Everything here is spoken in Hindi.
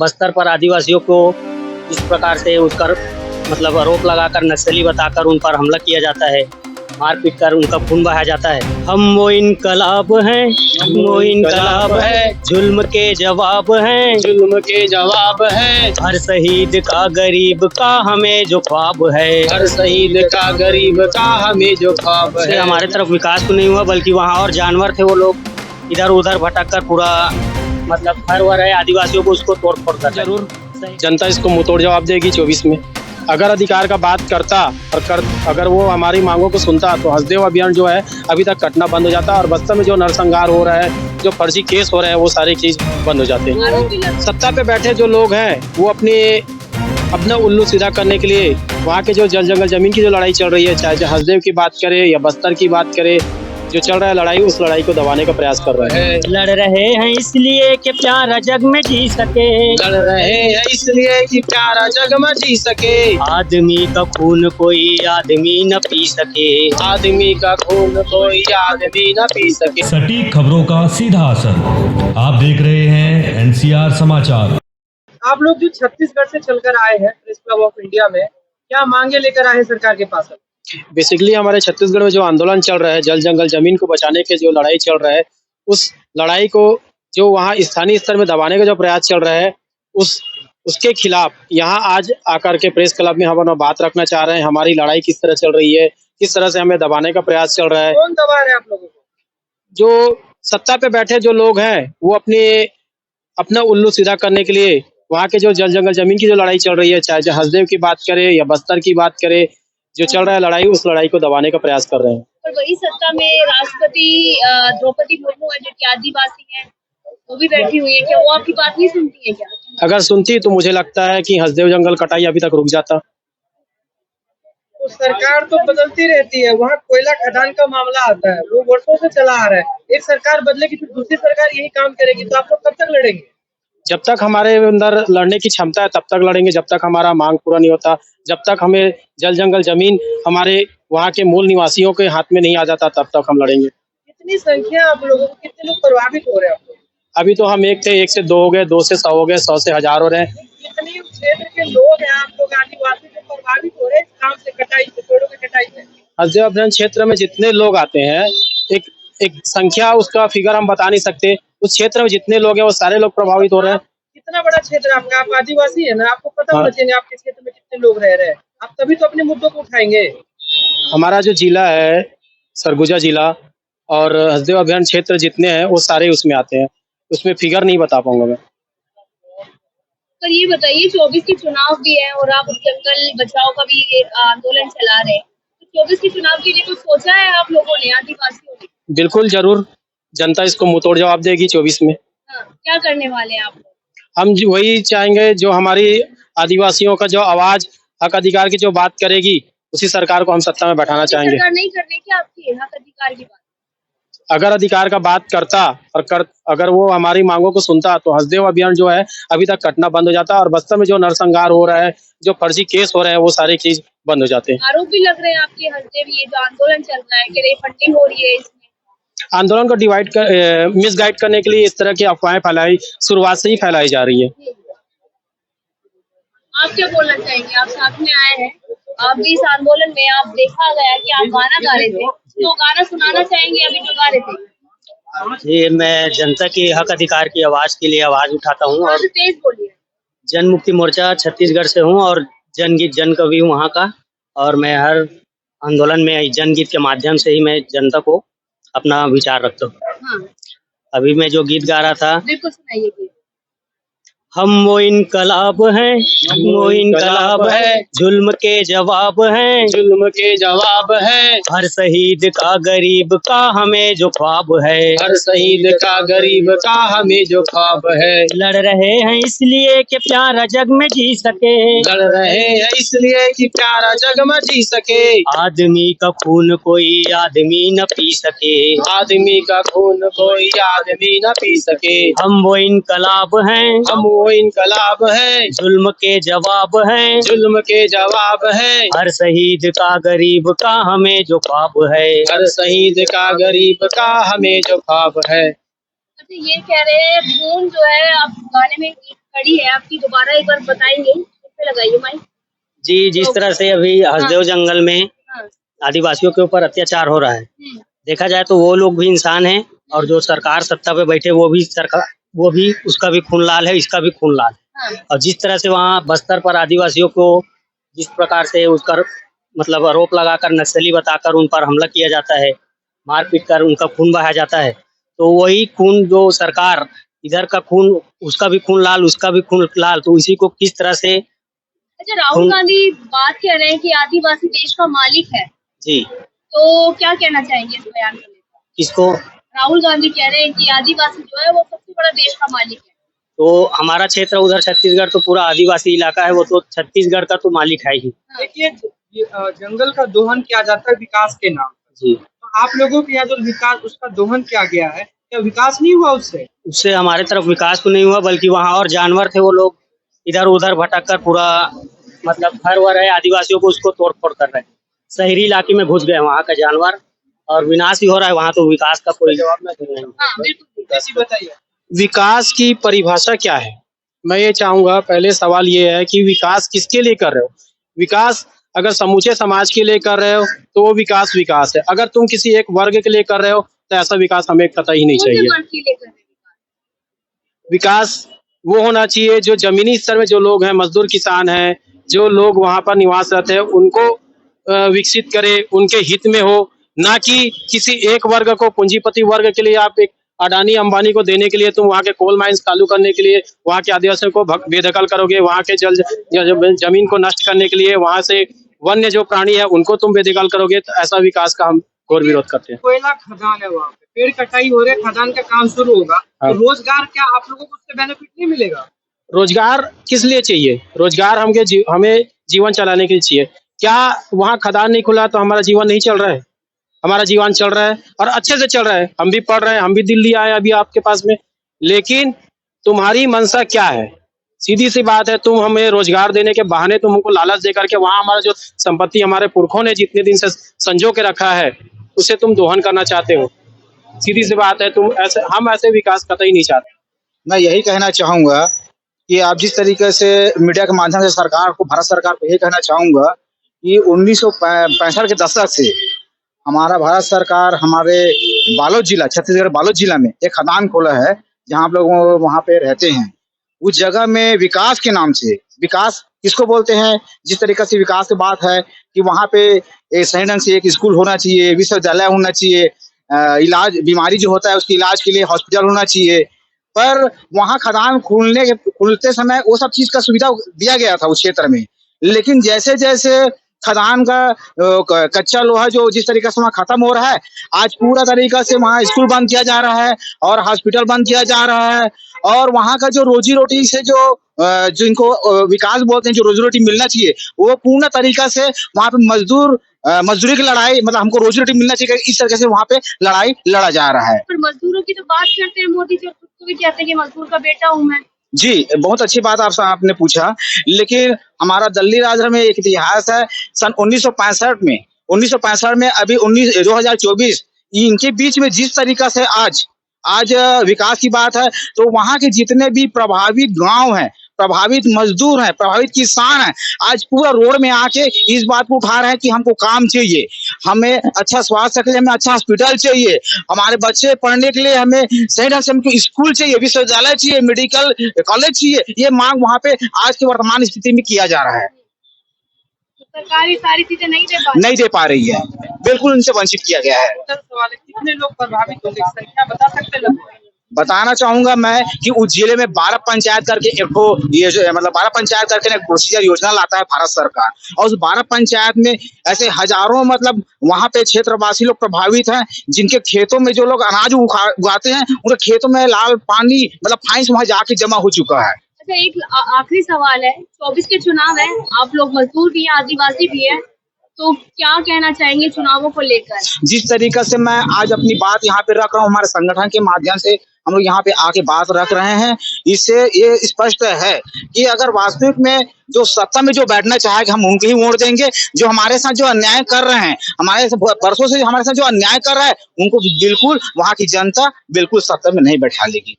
बस्तर पर आदिवासियों को इस प्रकार से उसका मतलब आरोप लगाकर नक्सली बताकर उन पर हमला किया जाता है, मारपीट कर उनका खून बहाया जाता है। हम वो इनकलाब हैं, हम वो इनकलाब है, जुल्म के जवाब हैं, जुल्म के जवाब है। हर शहीद का गरीब का हमें जो ख्वाब है, हर शहीद का गरीब का हमें जो ख्वाब है। हमारे तरफ विकास तो नहीं हुआ, बल्कि वहाँ और जानवर थे, वो लोग इधर उधर भटक कर पूरा मतलब घर वर है आदिवासियों को उसको तोड़ फोड़ कर। जरूर जनता इसको मुंहतोड़ जवाब देगी 24 में। अगर अधिकार का बात करता और अगर वो हमारी मांगों को सुनता तो हसदेव अभियान जो है अभी तक कटना बंद हो जाता और बस्तर में जो नरसंहार हो रहा है, जो फर्जी केस हो रहे हैं, वो सारी चीज बंद हो जाते हैं। सत्ता पे बैठे जो लोग हैं वो अपना उल्लू सीधा करने के लिए वहाँ के जो जल जंगल जमीन की जो लड़ाई चल रही है, चाहे हसदेव की बात करे या बस्तर की बात करे, जो चल रहा है लड़ाई, उस लड़ाई को दबाने का प्रयास कर रहे हैं। लड़ रहे हैं इसलिए कि प्यारा जग में जी सके, लड़ रहे हैं इसलिए कि प्यारा जग में जी सके। आदमी का खून कोई आदमी न पी सके, आदमी का खून कोई आदमी न पी सके। सटीक खबरों का सीधा असर। आप देख रहे हैं एनसीआर समाचार। आप लोग जो छत्तीसगढ़ से चलकर आए हैं प्रेस क्लब ऑफ इंडिया में, क्या मांगे लेकर आए हैं सरकार के पास? बेसिकली हमारे छत्तीसगढ़ में जो आंदोलन चल रहा है, जल जंगल जमीन को बचाने के जो लड़ाई चल रहा है, उस लड़ाई को जो वहाँ स्थानीय स्तर में दबाने का जो प्रयास चल रहा है, उसके खिलाफ यहाँ आज आकर के प्रेस क्लब में हम अपना बात रखना चाह रहे हैं। हमारी लड़ाई किस तरह चल रही है, किस तरह से हमें दबाने का प्रयास चल रहा है। कौन दबा रहे हैं आप लोगों को? जो सत्ता पे बैठे जो लोग हैं वो अपना उल्लू सीधा करने के लिए वहाँ के जो जल जंगल जमीन की जो लड़ाई चल रही है, चाहे हसदेव की बात करे या बस्तर की बात करे, जो चल रहा है लड़ाई, उस लड़ाई को दबाने का प्रयास कर रहे हैं। पर वही सत्ता में राष्ट्रपति द्रौपदी मुर्मू है जो कि आदिवासी है, वो भी बैठी हुई है, क्या वो आपकी बात नहीं सुनती है क्या? अगर सुनती तो मुझे लगता है कि हसदेव जंगल कटाई अभी तक रुक जाता। तो सरकार तो बदलती रहती है, वहाँ कोयला खदान का मामला आता है, वो वर्षों से चला आ रहा है। एक सरकार बदलेगी फिर दूसरी सरकार यही काम करेगी, तो आप लोग कब तक लड़ेंगे? जब तक हमारे अंदर लड़ने की क्षमता है तब तक लड़ेंगे, जब तक हमारा मांग पूरा नहीं होता, जब तक हमें जल जंगल जमीन हमारे वहाँ के मूल निवासियों के हाथ में नहीं आ जाता, तब तक हम लड़ेंगे। कितनी संख्या आप लोगों को, कितने लोग प्रभावित हो रहे हैं? अभी तो हम एक थे, 1 से 2 हो गए, 2 से 100 हो गए, 100 से 1000 हो रहे हैं। कितने क्षेत्र के लोग हैं आप लोग आदिवासी जो प्रभावित हो रहे हैं काम से, कटाई से, पेड़ों की कटाई से? हसदेव अभियान क्षेत्र में जितने लोग आते हैं, एक संख्या, उसका फिगर हम बता नहीं सकते। उस क्षेत्र में जितने लोग हैं वो सारे लोग प्रभावित हो रहे हैं। कितना बड़ा क्षेत्र आपका? आप आदिवासी है ना, आपको पता होना चाहिए आपके क्षेत्र में कितने लोग रह रहे हैं, आप तभी तो अपने मुद्दों को उठाएंगे। हमारा जो जिला है सरगुजा जिला और हसदेव अभियान क्षेत्र जितने हैं वो सारे उसमें आते हैं, उसमें फिगर नहीं बता पाऊंगा मैं। पर ये बताइए 24 के चुनाव भी है और आप जंगल बचाओ का भी एक आंदोलन चला रहे हैं, तो 24 के चुनाव के लिए कुछ सोचा है आप लोगों ने, आदिवासियों ने? बिल्कुल जरूर, जनता इसको मुंहतोड़ जवाब देगी 24 में। हाँ, क्या करने वाले हैं आप लोग? हम वही चाहेंगे जो हमारी आदिवासियों का जो आवाज हक अधिकार की जो बात करेगी, उसी सरकार को हम सत्ता में बैठाना चाहेंगे। सरकार नहीं करने की आपकी हक अधिकार की बात? अगर अधिकार का बात करता और अगर वो हमारी मांगों को सुनता तो हसदेव अभियान जो है अभी तक कटना बंद हो जाता और बस्तर में जो नरसंहार हो रहा है, जो फर्जी केस हो रहे हैं, वो सारी चीज बंद हो जाते हैं। आरोप भी लग रहे हैं आपके हसदेव, ये जो आंदोलन चल रहा है कि फंडिंग हो रही है इसमें? आंदोलन को मिसगाइड करने के लिए इस तरह की अफवाहें शुरुआत से ही फैलाई जा रही है। आप क्या बोलना चाहेंगे? आप साथ में आए हैं, आप भी इस आंदोलन में, आप देखा गया कि आप गाना गा रहे थे, तो गाना सुनाना चाहेंगे अभी जो गा रहे थे? ये मैं जनता की हक अधिकार की आवाज के लिए आवाज उठाता हूँ और तेज बोलिए। जन मुक्ति मोर्चा छत्तीसगढ़ से हूँ और जनगीत जन कवि हूँ वहाँ का, और मैं हर आंदोलन में जनगीत के माध्यम से ही मैं जनता को अपना विचार रखता हूँ। हाँ, अभी मैं जो गीत गा रहा था, बिल्कुल सुनाइए। हम वो इनकलाब हैं, हम वो इनकलाब है, जुल्म के जवाब हैं, जुल्म के जवाब है। हर शहीद का गरीब का हमें जो ख्वाब है, हर शहीद का गरीब का हमें जो ख्वाब है। लड़ रहे हैं इसलिए कि प्यारा जग में जी सके, लड़ रहे हैं इसलिए कि प्यारा जग में जी सके। आदमी का खून कोई आदमी न पी सके, आदमी का खून कोई आदमी न पी सके। हम वो इनकलाब हैं, हम वो इनकलाब है, जुल्म के जवाब है, जुल्म के जवाब है। हर शहीद का गरीब का हमें जो ख्वाब है, हर शहीद का गरीब का हमें जो ख्वाब है। अच्छा, ये कह रहे हैं धुन जो है आप गाने में खड़ी है आपकी, दोबारा एक बार बताएंगे, इस पे लगाइए माइक। जी, जिस तरह से अभी हसदेव जंगल में हाँ। आदिवासियों के ऊपर अत्याचार हो रहा है, देखा जाए तो वो लोग भी इंसान हैं और जो सरकार सत्ता पे बैठे वो भी उसका भी खून लाल है, इसका भी खून लाल है। हाँ। और जिस तरह से वहाँ बस्तर पर आदिवासियों को जिस प्रकार से उसका मतलब आरोप लगाकर नक्सली बताकर उन पर हमला किया जाता है, मारपीट कर उनका खून बहाया जाता है, तो वही खून जो सरकार इधर का खून उसका भी खून लाल, उसका भी खून लाल, तो इसी को किस तरह से अच्छा, राहुल गांधी बात कह रहे हैं कि आदिवासी देश का मालिक है, जी तो क्या कहना चाहेंगे इस बयान को लेकर? किसको राहुल गांधी कह रहे हैं कि आदिवासी जो है वो सबसे बड़ा देश का मालिक है। तो हमारा क्षेत्र उधर छत्तीसगढ़ तो पूरा आदिवासी इलाका है, वो तो छत्तीसगढ़ का तो मालिक है ही। देखिए, जंगल का दोहन किया जाता है विकास के नाम पर। जी, तो आप लोगों के यहाँ जो विकास उसका दोहन किया गया है, क्या विकास नहीं हुआ उससे? उससे हमारे तरफ विकास तो नहीं हुआ, बल्कि वहाँ और जानवर थे, वो लोग इधर उधर भटक कर पूरा मतलब घर वर है आदिवासियों को उसको तोड़ फोड़ कर रहे हैं। शहरी इलाके में घुस गए वहाँ का जानवर और विनाश ही हो रहा है, वहाँ तो विकास का कोई जवाब नहीं। हाँ बिल्कुल। जैसी बताइए। विकास की परिभाषा क्या है? मैं ये चाहूंगा, पहले सवाल ये है कि विकास किसके लिए कर रहे हो? विकास अगर समूचे समाज के लिए कर रहे हो तो वो विकास है। अगर तुम किसी एक वर्ग के लिए कर रहे हो तो ऐसा विकास हमें कतई नहीं चाहिए। कौन से लेकर है विकास वो होना चाहिए जो जमीनी स्तर में जो लोग हैं, मजदूर किसान हैं, जो लोग वहां पर निवास रहते हैं, उनको विकसित करे, उनके हित में हो, ना कि किसी एक वर्ग को, पूंजीपति वर्ग के लिए आप एक अडानी अंबानी को देने के लिए तुम वहाँ के कोल माइंस चालू करने के लिए वहाँ के आदिवासियों को बेदखल करोगे, वहाँ के जमीन को नष्ट करने के लिए वहाँ से वन्य जो प्राणी है उनको तुम बेदखल करोगे, तो ऐसा विकास का हम घोर विरोध करते हैं। कोयला खदान है वहाँ पे, पेड़ कटाई हो रहे, खदान का काम शुरू होगा, हाँ। तो रोजगार क्या आप लोगों को उससे बेनिफिट नहीं मिलेगा? रोजगार किस लिए चाहिए? रोजगार हमें जीवन चलाने के लिए चाहिए। क्या वहाँ खदान नहीं खुला तो हमारा जीवन नहीं चल रहा है? हमारा जीवन चल रहा है और अच्छे से चल रहा है। हम भी पढ़ रहे हैं, हम भी दिल्ली आए अभी आपके पास में, लेकिन तुम्हारी मंशा क्या है? सीधी सी बात है, तुम हमें रोजगार देने के बहाने तुम हमको लालच दे करके वहाँ हमारा जो संपत्ति हमारे पुरखों ने जितने दिन से संजो के रखा है उसे तुम दोहन करना चाहते हो। सीधी सी बात है, हम ऐसे विकास कतई नहीं चाहते। मैं यही कहना चाहूंगा कि आप जिस तरीके से मीडिया के माध्यम से सरकार को, भारत सरकार को यही कहना चाहूंगा कि 1965 के दशक से हमारा भारत सरकार हमारे बालोद जिला, छत्तीसगढ़ बालोद जिला में एक खदान खोला है जहाँ आप लोग वहाँ पे रहते हैं। उस जगह में विकास के नाम से, विकास किसको बोलते हैं? जिस तरीके से विकास की बात है कि वहाँ पे एक सही ढंग से एक स्कूल होना चाहिए, विश्वविद्यालय होना चाहिए, इलाज, बीमारी जो होता है उसके इलाज के लिए हॉस्पिटल होना चाहिए, पर वहाँ खदान खुलते समय वो सब चीज का सुविधा दिया गया था उस क्षेत्र में। लेकिन जैसे जैसे खदान का कच्चा लोहा जो जिस तरीके से वहाँ खत्म हो रहा है, आज पूरा तरीका से वहाँ स्कूल बंद किया जा रहा है और हॉस्पिटल बंद किया जा रहा है, और वहाँ का जो रोजी रोटी से जो जिनको विकास बोलते हैं, जो रोजी रोटी मिलना चाहिए, वो पूर्ण तरीका से वहाँ पे मजदूरी की लड़ाई, मतलब हमको रोजी रोटी मिलना चाहिए, इस तरीके से वहाँ पे लड़ाई लड़ा जा रहा है। पर मजदूरों की तो बात करते हैं मोदी जी, खुद को भी कहते हैं कि मजदूर का बेटा हूँ मैं। जी, बहुत अच्छी बात आपने पूछा, लेकिन हमारा दिल्ली राज्य में एक इतिहास है। सन 1965 में अभी 2024 इनके बीच में जिस तरीका से आज विकास की बात है, तो वहाँ के जितने भी प्रभावित गांव हैं, प्रभावित मजदूर हैं, प्रभावित किसान हैं, आज पूरा रोड में आके इस बात को उठा रहे हैं कि हमको काम चाहिए, हमें अच्छा स्वास्थ्य के लिए हमें अच्छा हॉस्पिटल चाहिए, हमारे बच्चे पढ़ने के लिए हमें सही ढंग से हमको स्कूल चाहिए, विश्वविद्यालय चाहिए, मेडिकल कॉलेज चाहिए। ये मांग वहाँ पे आज की वर्तमान स्थिति में किया जा रहा है। सरकार ये सारी चीजें नहीं दे पा रही है, बिल्कुल उनसे वंचित किया गया है। सवाल है, कितने लोग प्रभावित होंगे, संख्या बता सकते हैं? बताना चाहूंगा मैं कि उस जिले में 12 पंचायत करके एक 12 पंचायत करके एक प्रोसीजर योजना लाता है भारत सरकार, और उस 12 पंचायत में ऐसे हजारों मतलब वहाँ पे क्षेत्रवासी लोग प्रभावित हैं, जिनके खेतों में जो लोग अनाज उगाते हैं उनके खेतों में लाल पानी मतलब फाइंस वहाँ जाके जमा हो चुका है। अच्छा, एक आखिरी सवाल है, 24 के चुनाव है, आप लोग मजदूर भी हैं, आदिवासी भी हैं, तो क्या कहना चाहेंगे चुनावों को लेकर? जिस तरीके से मैं आज अपनी बात यहाँ पे रख रहा हूँ, हमारे संगठन के माध्यम से हम लोग यहाँ पे आके बात रख रहे हैं, इससे ये स्पष्ट है कि अगर वास्तविक में जो सत्ता में जो बैठना चाहेगा हम उनके ही वोट देंगे। जो हमारे साथ जो अन्याय कर रहे हैं, हमारे बरसों से हमारे साथ जो अन्याय कर रहा है, उनको बिल्कुल वहाँ की जनता बिल्कुल सत्ता में नहीं बैठा लेगी।